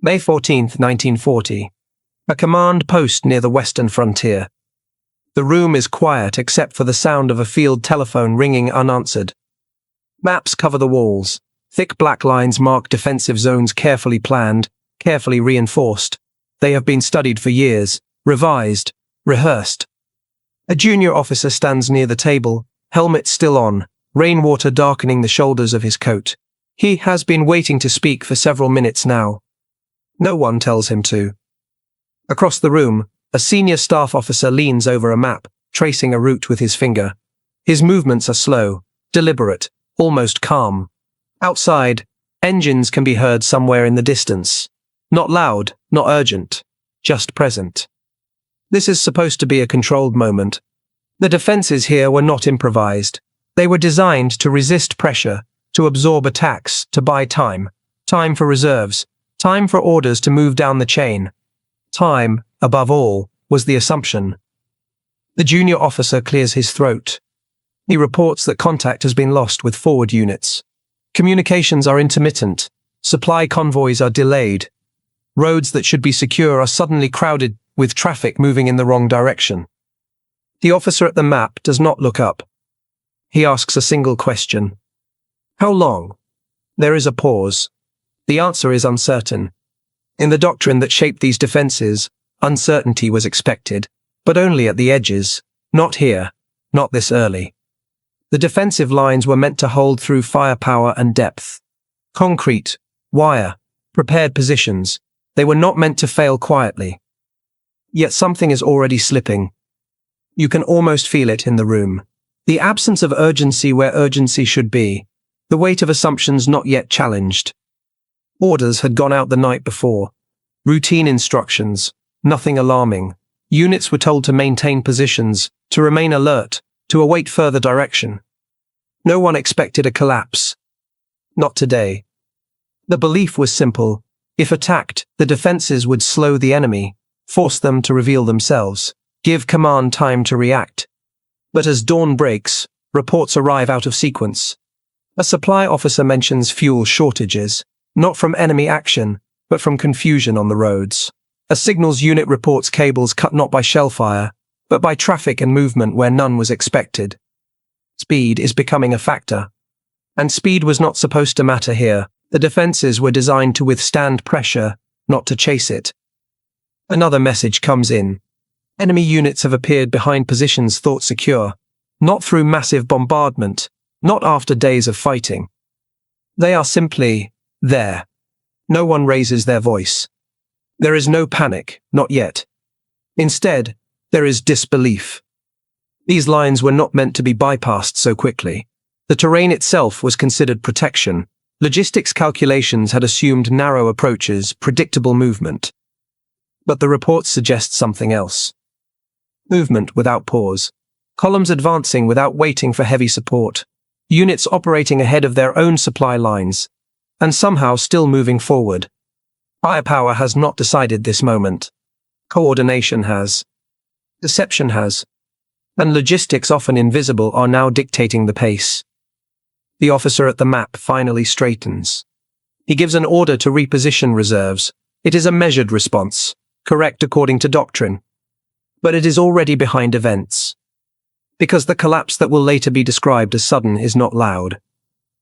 May 14, 1940. A command post near the western frontier. The room is quiet except for the sound of a field telephone ringing unanswered. Maps cover the walls. Thick black lines mark defensive zones carefully planned, carefully reinforced. They have been studied for years, revised, rehearsed. A junior officer stands near the table, helmet still on, rainwater darkening the shoulders of his coat. He has been waiting to speak for several minutes now. No one tells him to. Across the room, a senior staff officer leans over a map, tracing a route with his finger. His movements are slow, deliberate, almost calm. Outside, engines can be heard somewhere in the distance. Not loud, not urgent, just present. This is supposed to be a controlled moment. The defenses here were not improvised. They were designed to resist pressure, to absorb attacks, to buy time. Time for reserves. Time for orders to move down the chain. Time, above all, was the assumption. The junior officer clears his throat. He reports that contact has been lost with forward units. Communications are intermittent. Supply convoys are delayed. Roads that should be secure are suddenly crowded with traffic moving in the wrong direction. The officer at the map does not look up. He asks a single question. How long? There is a pause. The answer is uncertain. In the doctrine that shaped these defenses, uncertainty was expected, but only at the edges, not here, not this early. The defensive lines were meant to hold through firepower and depth. Concrete, wire, prepared positions, they were not meant to fail quietly. Yet something is already slipping. You can almost feel it in the room. The absence of urgency where urgency should be, the weight of assumptions not yet challenged. Orders had gone out the night before. Routine instructions, nothing alarming. Units were told to maintain positions, to remain alert, to await further direction. No one expected a collapse. Not today. The belief was simple. If attacked, the defenses would slow the enemy, force them to reveal themselves, give command time to react. But as dawn breaks, reports arrive out of sequence. A supply officer mentions fuel shortages. Not from enemy action, but from confusion on the roads. A signals unit reports cables cut not by shellfire, but by traffic and movement where none was expected. Speed is becoming a factor. And speed was not supposed to matter here. The defenses were designed to withstand pressure, not to chase it. Another message comes in. Enemy units have appeared behind positions thought secure, not through massive bombardment, not after days of fighting. They are simply there. No one raises their voice. There is no panic, not yet. Instead, there is disbelief. These lines were not meant to be bypassed so quickly. The terrain itself was considered protection. Logistics calculations had assumed narrow approaches, predictable movement. But the reports suggest something else. Movement without pause. Columns advancing without waiting for heavy support. Units operating ahead of their own supply lines. And somehow still moving forward. Firepower has not decided this moment. Coordination has. Deception has. And logistics often invisible are now dictating the pace. The officer at the map finally straightens. He gives an order to reposition reserves. It is a measured response, correct according to doctrine. But it is already behind events. Because the collapse that will later be described as sudden is not loud.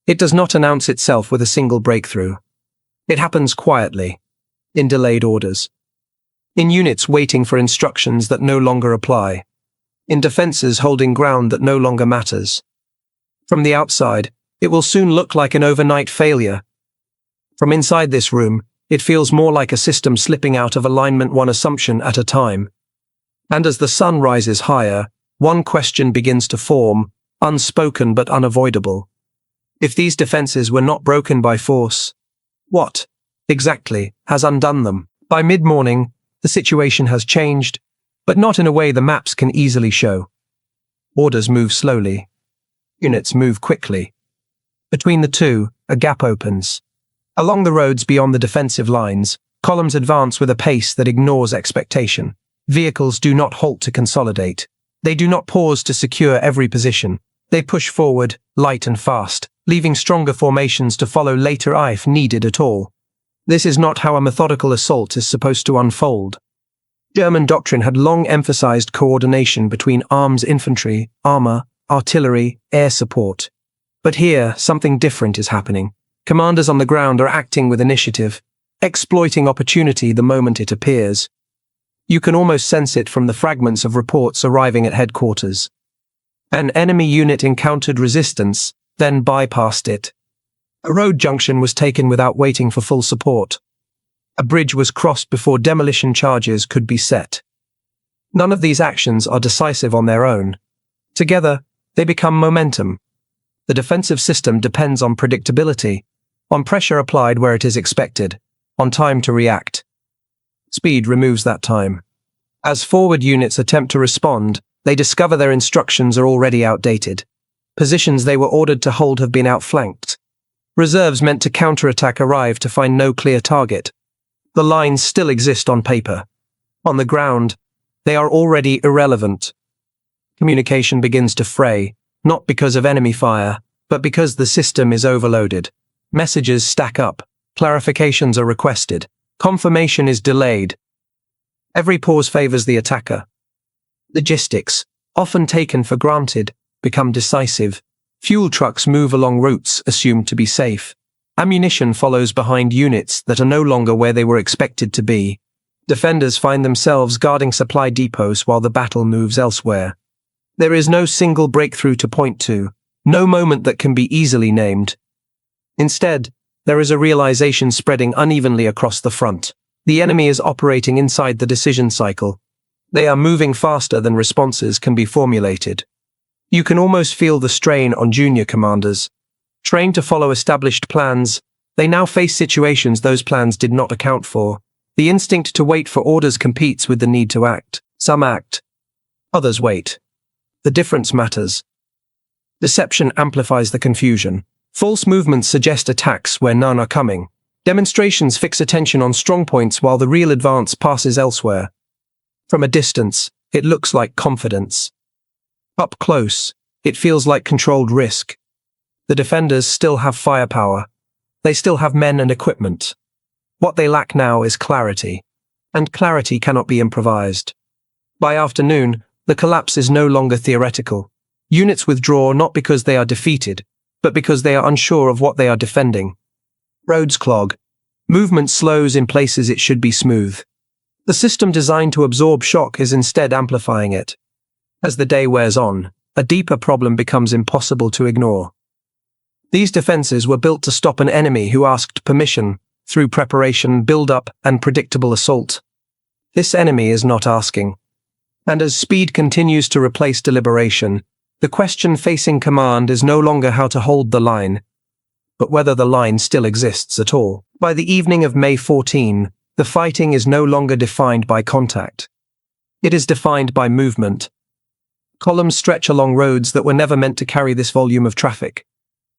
It does not announce itself with a single breakthrough. It happens quietly, in delayed orders. In units waiting for instructions that no longer apply. In defenses holding ground that no longer matters. From the outside, it will soon look like an overnight failure. From inside this room, it feels more like a system slipping out of alignment one assumption at a time. And as the sun rises higher, one question begins to form, unspoken but unavoidable. If these defenses were not broken by force, what, exactly, has undone them? By mid-morning, the situation has changed, but not in a way the maps can easily show. Orders move slowly. Units move quickly. Between the two, a gap opens. Along the roads beyond the defensive lines, columns advance with a pace that ignores expectation. Vehicles do not halt to consolidate. They do not pause to secure every position. They push forward, light and fast, leaving stronger formations to follow later if needed at all. This is not how a methodical assault is supposed to unfold. German doctrine had long emphasized coordination between arms infantry, armor, artillery, air support. But here, something different is happening. Commanders on the ground are acting with initiative, exploiting opportunity the moment it appears. You can almost sense it from the fragments of reports arriving at headquarters. An enemy unit encountered resistance, then bypassed it. A road junction was taken without waiting for full support. A bridge was crossed before demolition charges could be set. None of these actions are decisive on their own. Together, they become momentum. The defensive system depends on predictability, on pressure applied where it is expected, on time to react. Speed removes that time. As forward units attempt to respond, they discover their instructions are already outdated. Positions they were ordered to hold have been outflanked. Reserves meant to counterattack arrive to find no clear target. The lines still exist on paper. On the ground, they are already irrelevant. Communication begins to fray, not because of enemy fire, but because the system is overloaded. Messages stack up, clarifications are requested, confirmation is delayed. Every pause favors the attacker. Logistics, often taken for granted, become decisive. Fuel trucks move along routes assumed to be safe. Ammunition follows behind units that are no longer where they were expected to be. Defenders find themselves guarding supply depots while the battle moves elsewhere. There is no single breakthrough to point to, no moment that can be easily named. Instead, there is a realization spreading unevenly across the front. The enemy is operating inside the decision cycle. They are moving faster than responses can be formulated. You can almost feel the strain on junior commanders. Trained to follow established plans, they now face situations those plans did not account for. The instinct to wait for orders competes with the need to act. Some act. Others wait. The difference matters. Deception amplifies the confusion. False movements suggest attacks where none are coming. Demonstrations fix attention on strong points while the real advance passes elsewhere. From a distance, it looks like confidence. Up close, it feels like controlled risk. The defenders still have firepower. They still have men and equipment. What they lack now is clarity. And clarity cannot be improvised. By afternoon, the collapse is no longer theoretical. Units withdraw not because they are defeated, but because they are unsure of what they are defending. Roads clog. Movement slows in places it should be smooth. The system designed to absorb shock is instead amplifying it. As the day wears on, a deeper problem becomes impossible to ignore. These defenses were built to stop an enemy who asked permission, through preparation, build-up, and predictable assault. This enemy is not asking. And as speed continues to replace deliberation, the question facing command is no longer how to hold the line, but whether the line still exists at all. By the evening of May 14, the fighting is no longer defined by contact. It is defined by movement. Columns stretch along roads that were never meant to carry this volume of traffic.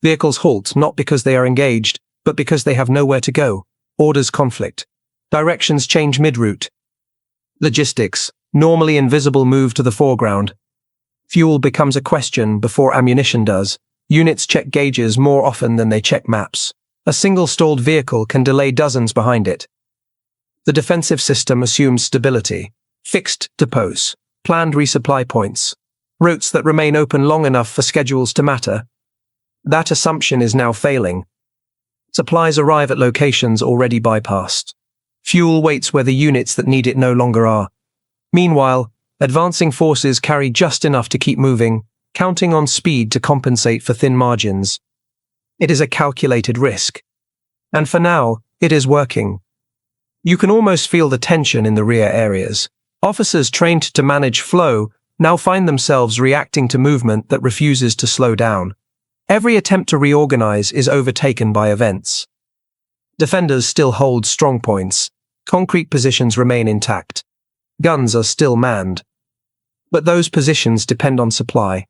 Vehicles halt not because they are engaged, but because they have nowhere to go. Orders conflict. Directions change mid-route. Logistics, normally invisible, move to the foreground. Fuel becomes a question before ammunition does. Units check gauges more often than they check maps. A single stalled vehicle can delay dozens behind it. The defensive system assumes stability. Fixed depots, planned resupply points, routes that remain open long enough for schedules to matter. That assumption is now failing. Supplies arrive at locations already bypassed. Fuel waits where the units that need it no longer are. Meanwhile, advancing forces carry just enough to keep moving, counting on speed to compensate for thin margins. It is a calculated risk. And for now, it is working. You can almost feel the tension in the rear areas. Officers trained to manage flow now find themselves reacting to movement that refuses to slow down. Every attempt to reorganize is overtaken by events. Defenders still hold strong points. Concrete positions remain intact. Guns are still manned. But those positions depend on supply.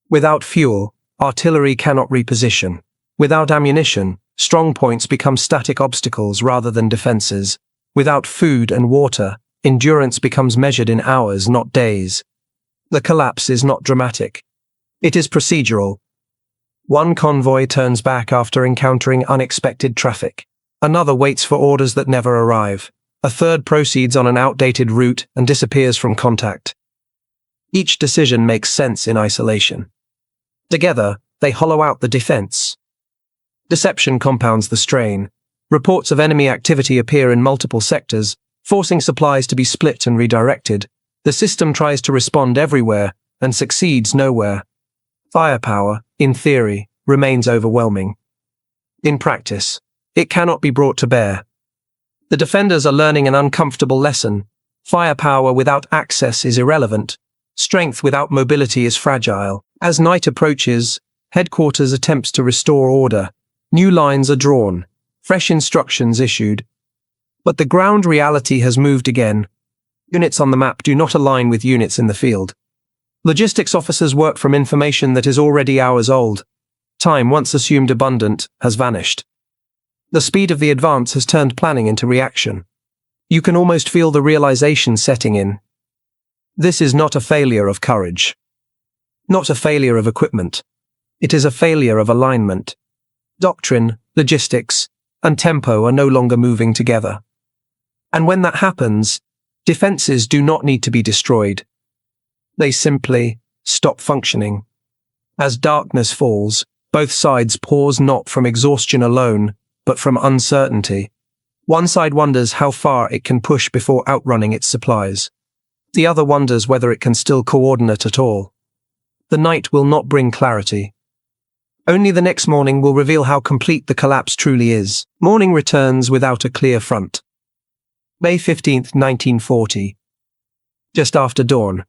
Without fuel, artillery cannot reposition. Without ammunition, strong points become static obstacles rather than defenses. Without food and water, endurance becomes measured in hours, not days. The collapse is not dramatic. It is procedural. One convoy turns back after encountering unexpected traffic. Another waits for orders that never arrive. A third proceeds on an outdated route and disappears from contact. Each decision makes sense in isolation. Together, they hollow out the defense. Deception compounds the strain. Reports of enemy activity appear in multiple sectors, forcing supplies to be split and redirected. The system tries to respond everywhere and succeeds nowhere. Firepower, in theory, remains overwhelming. In practice, it cannot be brought to bear. The defenders are learning an uncomfortable lesson. Firepower without access is irrelevant. Strength without mobility is fragile. As night approaches, headquarters attempts to restore order. New lines are drawn. Fresh instructions issued. But the ground reality has moved again. Units on the map do not align with units in the field. Logistics officers work from information that is already hours old. Time, once assumed abundant, has vanished. The speed of the advance has turned planning into reaction. You can almost feel the realization setting in. This is not a failure of courage. Not a failure of equipment. It is a failure of alignment. Doctrine, logistics, and tempo are no longer moving together. And when that happens, defenses do not need to be destroyed. They simply stop functioning. As darkness falls, both sides pause not from exhaustion alone, but from uncertainty. One side wonders how far it can push before outrunning its supplies. The other wonders whether it can still coordinate at all. The night will not bring clarity. Only the next morning will reveal how complete the collapse truly is. Morning returns without a clear front. May 15, 1940. Just after dawn,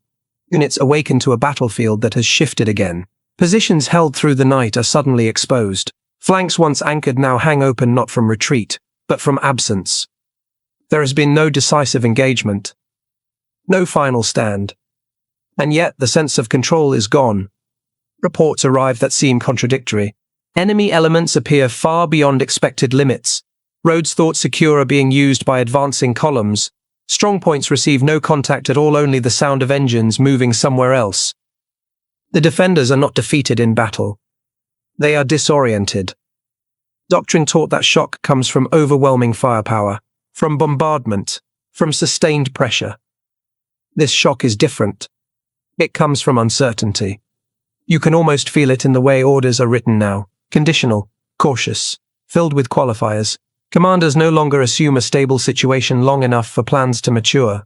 units awaken to a battlefield that has shifted again. Positions held through the night are suddenly exposed. Flanks once anchored now hang open not from retreat, but from absence. There has been no decisive engagement. No final stand. And yet the sense of control is gone. Reports arrive that seem contradictory. Enemy elements appear far beyond expected limits. Roads thought secure are being used by advancing columns. Strongpoints receive no contact at all, only the sound of engines moving somewhere else. The defenders are not defeated in battle. They are disoriented. Doctrine taught that shock comes from overwhelming firepower, from bombardment, from sustained pressure. This shock is different. It comes from uncertainty. You can almost feel it in the way orders are written now. Conditional, cautious, filled with qualifiers. Commanders no longer assume a stable situation long enough for plans to mature.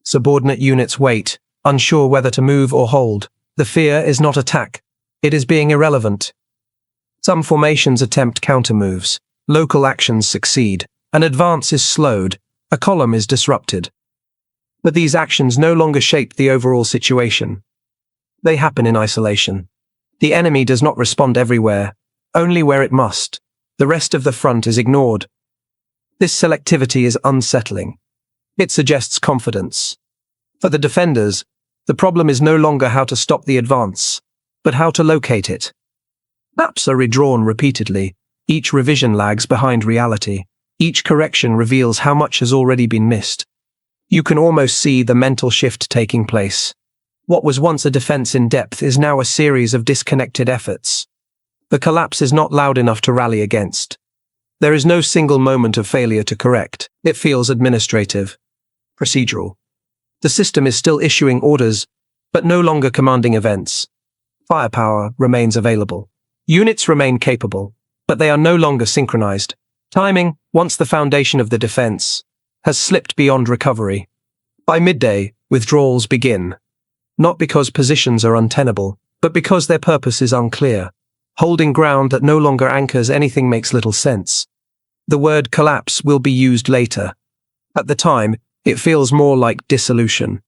Subordinate units wait, unsure whether to move or hold. The fear is not attack. It is being irrelevant. Some formations attempt counter-moves. Local actions succeed. An advance is slowed. A column is disrupted. But these actions no longer shape the overall situation. They happen in isolation. The enemy does not respond everywhere, only where it must. The rest of the front is ignored. This selectivity is unsettling. It suggests confidence. For the defenders, the problem is no longer how to stop the advance, but how to locate it. Maps are redrawn repeatedly. Each revision lags behind reality. Each correction reveals how much has already been missed. You can almost see the mental shift taking place. What was once a defense in depth is now a series of disconnected efforts. The collapse is not loud enough to rally against. There is no single moment of failure to correct. It feels administrative, procedural. The system is still issuing orders, but no longer commanding events. Firepower remains available. Units remain capable, but they are no longer synchronized. Timing, once the foundation of the defense, has slipped beyond recovery. By midday, withdrawals begin. Not because positions are untenable, but because their purpose is unclear. Holding ground that no longer anchors anything makes little sense. The word collapse will be used later. At the time, it feels more like dissolution.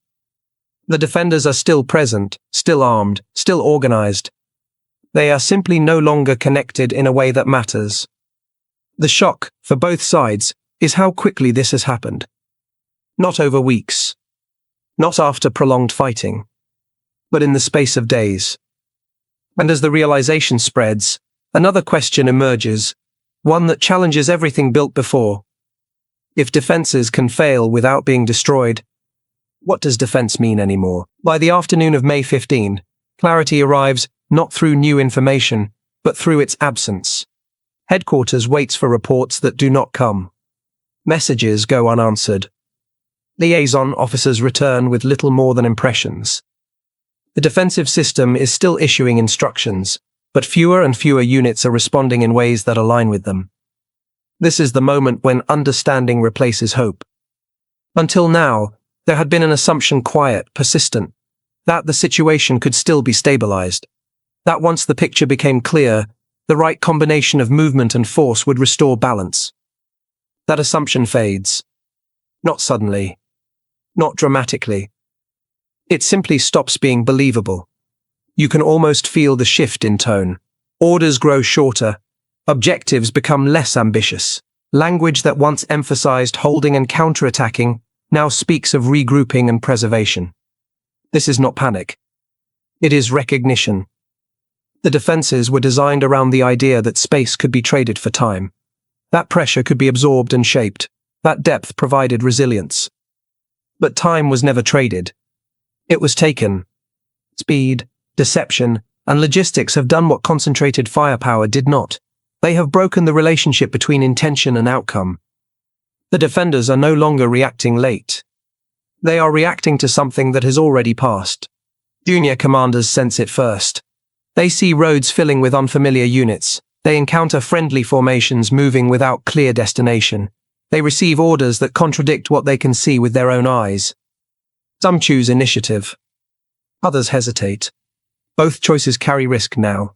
The defenders are still present, still armed, still organized. They are simply no longer connected in a way that matters. The shock, for both sides, is how quickly this has happened. Not over weeks. Not after prolonged fighting. But in the space of days. And as the realization spreads, another question emerges, one that challenges everything built before. If defenses can fail without being destroyed, what does defense mean anymore? By the afternoon of May 15, clarity arrives not through new information, but through its absence. Headquarters waits for reports that do not come. Messages go unanswered. Liaison officers return with little more than impressions. The defensive system is still issuing instructions, but fewer and fewer units are responding in ways that align with them. This is the moment when understanding replaces hope. Until now, there had been an assumption, quiet, persistent, that the situation could still be stabilized. That once the picture became clear, the right combination of movement and force would restore balance. That assumption fades. Not suddenly. Not dramatically. It simply stops being believable. You can almost feel the shift in tone. Orders grow shorter. Objectives become less ambitious. Language that once emphasized holding and counterattacking now speaks of regrouping and preservation. This is not panic. It is recognition. The defenses were designed around the idea that space could be traded for time. That pressure could be absorbed and shaped. That depth provided resilience. But time was never traded. It was taken. Speed, deception, and logistics have done what concentrated firepower did not. They have broken the relationship between intention and outcome. The defenders are no longer reacting late. They are reacting to something that has already passed. Junior commanders sense it first. They see roads filling with unfamiliar units. They encounter friendly formations moving without clear destination. They receive orders that contradict what they can see with their own eyes. Some choose initiative. Others hesitate. Both choices carry risk now.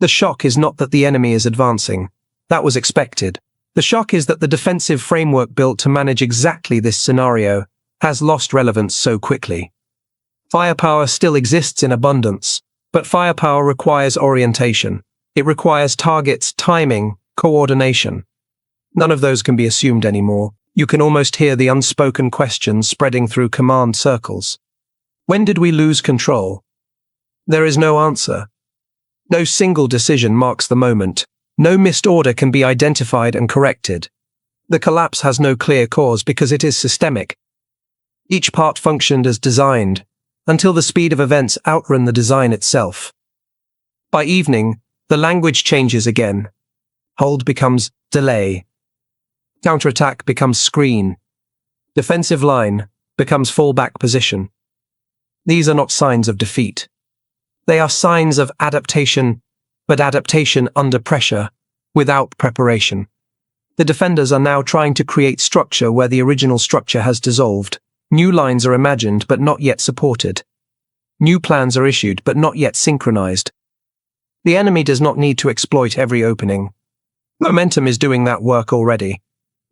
The shock is not that the enemy is advancing. That was expected. The shock is that the defensive framework built to manage exactly this scenario has lost relevance so quickly. Firepower still exists in abundance, but firepower requires orientation. It requires targets, timing, coordination. None of those can be assumed anymore. You can almost hear the unspoken questions spreading through command circles. When did we lose control? There is no answer. No single decision marks the moment. No missed order can be identified and corrected. The collapse has no clear cause because it is systemic. Each part functioned as designed, until the speed of events outrun the design itself. By evening, the language changes again. Hold becomes delay. Counterattack becomes screen. Defensive line becomes fallback position. These are not signs of defeat. They are signs of adaptation, but adaptation under pressure, without preparation. The defenders are now trying to create structure where the original structure has dissolved. New lines are imagined but not yet supported. New plans are issued but not yet synchronized. The enemy does not need to exploit every opening. Momentum is doing that work already.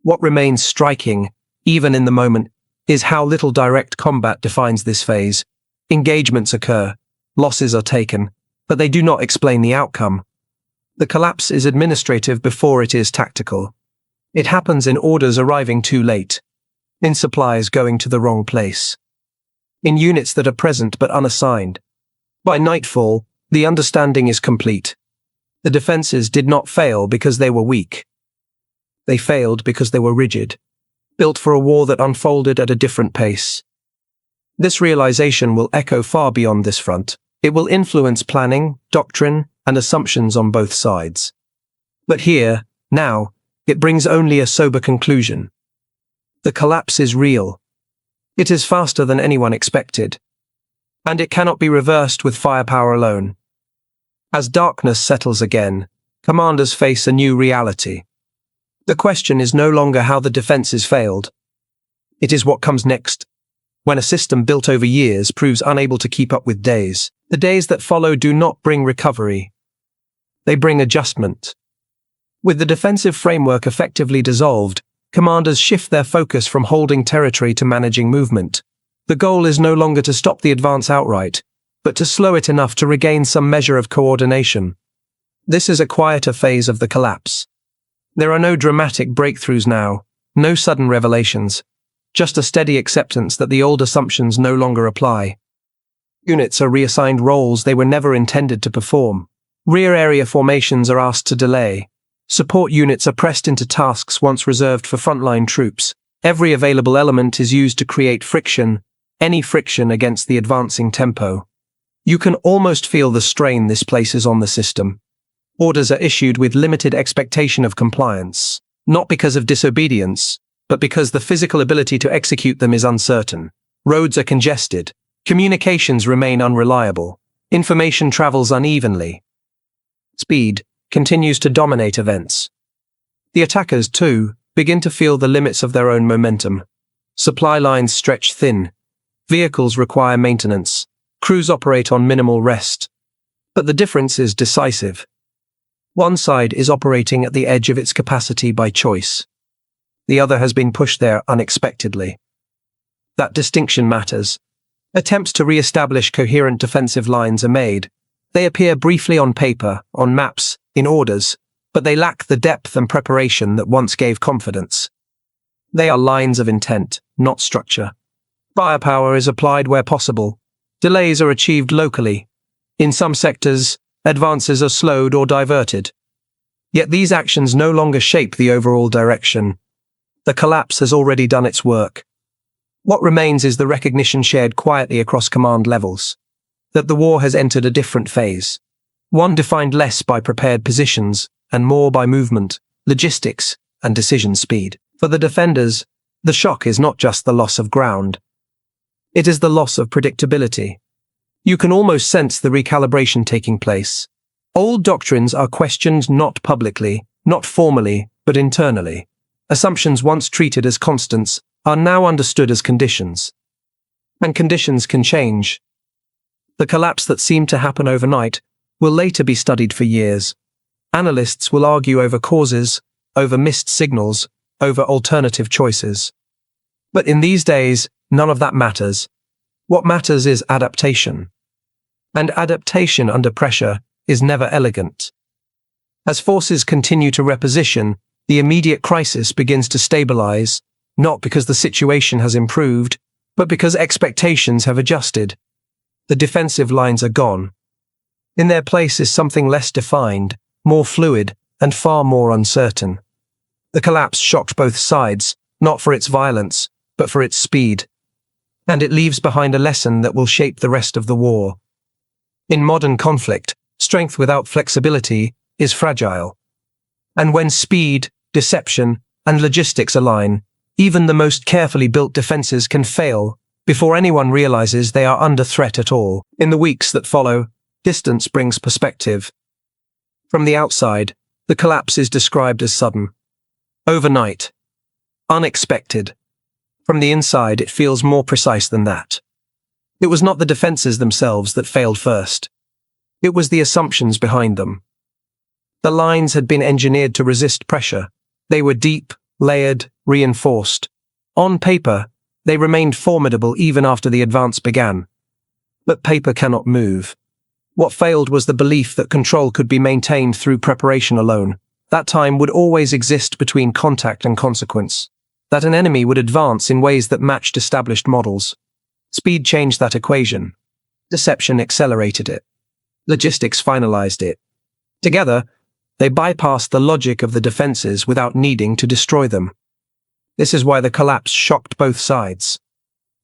What remains striking, even in the moment, is how little direct combat defines this phase. Engagements occur, losses are taken, but they do not explain the outcome. The collapse is administrative before it is tactical. It happens in orders arriving too late, in supplies going to the wrong place, in units that are present but unassigned. By nightfall, the understanding is complete. The defenses did not fail because they were weak. They failed because they were rigid, built for a war that unfolded at a different pace. This realization will echo far beyond this front. It will influence planning, doctrine, and assumptions on both sides. But here, now, it brings only a sober conclusion. The collapse is real. It is faster than anyone expected. And it cannot be reversed with firepower alone. As darkness settles again, commanders face a new reality. The question is no longer how the defenses failed. It is what comes next. When a system built over years proves unable to keep up with days, the days that follow do not bring recovery. They bring adjustment. With the defensive framework effectively dissolved, commanders shift their focus from holding territory to managing movement. The goal is no longer to stop the advance outright, but to slow it enough to regain some measure of coordination. This is a quieter phase of the collapse. There are no dramatic breakthroughs now, no sudden revelations, just a steady acceptance that the old assumptions no longer apply. Units are reassigned roles they were never intended to perform. Rear area formations are asked to delay. Support units are pressed into tasks once reserved for frontline troops. Every available element is used to create friction, any friction against the advancing tempo. You can almost feel the strain this places on the system. Orders are issued with limited expectation of compliance, not because of disobedience, but because the physical ability to execute them is uncertain. Roads are congested, communications remain unreliable, information travels unevenly. Speed continues to dominate events. The attackers, too, begin to feel the limits of their own momentum. Supply lines stretch thin. Vehicles require maintenance. Crews operate on minimal rest. But the difference is decisive. One side is operating at the edge of its capacity by choice. The other has been pushed there unexpectedly. That distinction matters. Attempts to re-establish coherent defensive lines are made. They appear briefly on paper, on maps, in orders, but they lack the depth and preparation that once gave confidence. They are lines of intent, not structure. Firepower is applied where possible. Delays are achieved locally. In some sectors, advances are slowed or diverted. Yet these actions no longer shape the overall direction. The collapse has already done its work. What remains is the recognition shared quietly across command levels, that the war has entered a different phase, one defined less by prepared positions and more by movement, logistics, and decision speed. For the defenders, the shock is not just the loss of ground. It is the loss of predictability. You can almost sense the recalibration taking place. Old doctrines are questioned not publicly, not formally, but internally. Assumptions once treated as constants are now understood as conditions. And conditions can change. The collapse that seemed to happen overnight will later be studied for years. Analysts will argue over causes, over missed signals, over alternative choices. But in these days, none of that matters. What matters is adaptation. And adaptation under pressure is never elegant. As forces continue to reposition, the immediate crisis begins to stabilize, not because the situation has improved, but because expectations have adjusted. The defensive lines are gone. In their place is something less defined, more fluid, and far more uncertain. The collapse shocked both sides, not for its violence, but for its speed. And it leaves behind a lesson that will shape the rest of the war. In modern conflict, strength without flexibility is fragile. And when speed, deception, and logistics align, even the most carefully built defenses can fail before anyone realizes they are under threat at all. In the weeks that follow, distance brings perspective. From the outside, the collapse is described as sudden. Overnight. Unexpected. From the inside, it feels more precise than that. It was not the defenses themselves that failed first. It was the assumptions behind them. The lines had been engineered to resist pressure. They were deep, layered, reinforced. On paper, they remained formidable even after the advance began. But paper cannot move. What failed was the belief that control could be maintained through preparation alone. That time would always exist between contact and consequence. That an enemy would advance in ways that matched established models. Speed changed that equation. Deception accelerated it. Logistics finalized it. Together, they bypassed the logic of the defenses without needing to destroy them. This is why the collapse shocked both sides.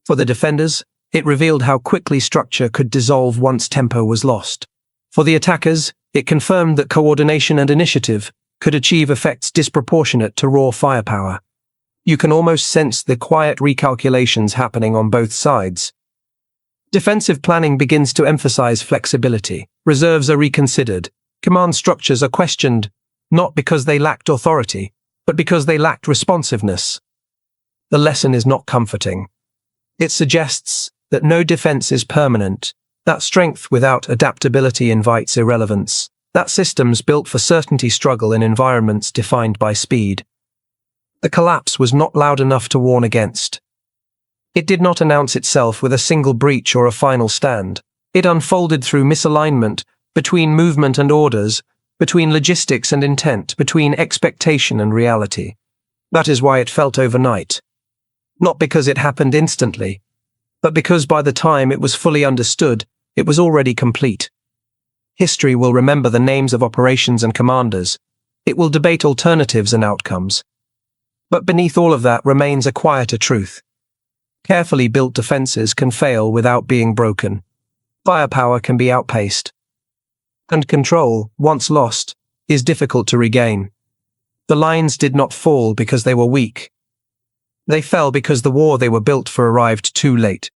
For the defenders, it revealed how quickly structure could dissolve once tempo was lost. For the attackers, it confirmed that coordination and initiative could achieve effects disproportionate to raw firepower. You can almost sense the quiet recalculations happening on both sides. Defensive planning begins to emphasize flexibility. Reserves are reconsidered. Command structures are questioned, not because they lacked authority, but because they lacked responsiveness. The lesson is not comforting. It suggests that no defense is permanent, that strength without adaptability invites irrelevance, that systems built for certainty struggle in environments defined by speed. The collapse was not loud enough to warn against. It did not announce itself with a single breach or a final stand. It unfolded through misalignment between movement and orders, between logistics and intent, between expectation and reality. That is why it felt overnight. Not because it happened instantly, but because by the time it was fully understood, it was already complete. History will remember the names of operations and commanders. It will debate alternatives and outcomes. But beneath all of that remains a quieter truth. Carefully built defenses can fail without being broken. Firepower can be outpaced. And control, once lost, is difficult to regain. The lines did not fall because they were weak. They fell because the war they were built for arrived too late.